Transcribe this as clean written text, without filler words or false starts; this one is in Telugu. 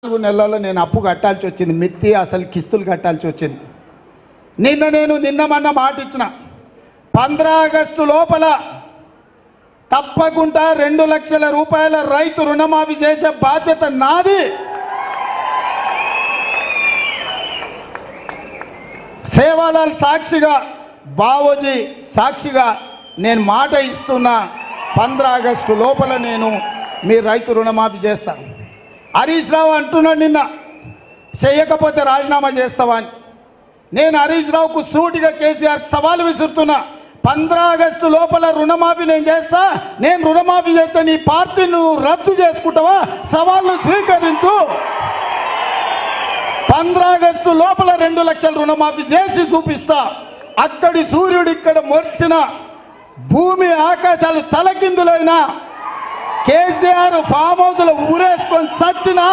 4 నెలల్లో నేను అప్పు కట్టాల్సి వచ్చింది, మిత్తి అసలు కిస్తులు కట్టాల్సి వచ్చింది. నిన్న మొన్న మాట ఇచ్చిన 15 ఆగస్టు లోపల తప్పకుండా 2 లక్షల రూపాయల రైతు రుణమాఫీ చేసే బాధ్యత నాది. సేవాలాల్ సాక్షిగా, బావోజీ సాక్షిగా నేను మాట ఇస్తున్నా, 15 ఆగస్టు లోపల నేను మీ రైతు రుణమాఫీ చేస్తాను. హరీష్ రావు అంటున్నాడు నిన్న, చేయకపోతే రాజీనామా చేస్తావా అని. నేను హరీష్ రావుకు సూటిగా కేసీఆర్ సవాలు విసురుతున్నా, 15 ఆగస్టు లోపల రుణమాఫీ నేను చేస్తా. నేను రుణమాఫీ చేస్తే నీ పార్టీ నువ్వు రద్దు చేసుకుంటావా? సవాళ్ళు స్వీకరించు. 15 ఆగస్టు లోపల 2 లక్షల రుణమాఫీ చేసి చూపిస్తా. అక్కడి సూర్యుడు ఇక్కడ మొలిచిన, భూమి ఆకాశాలు తలకిందులైనా, కేసీఆర్ ఫామ్ హౌస్లో ఊరేసుకొని సచ్చినా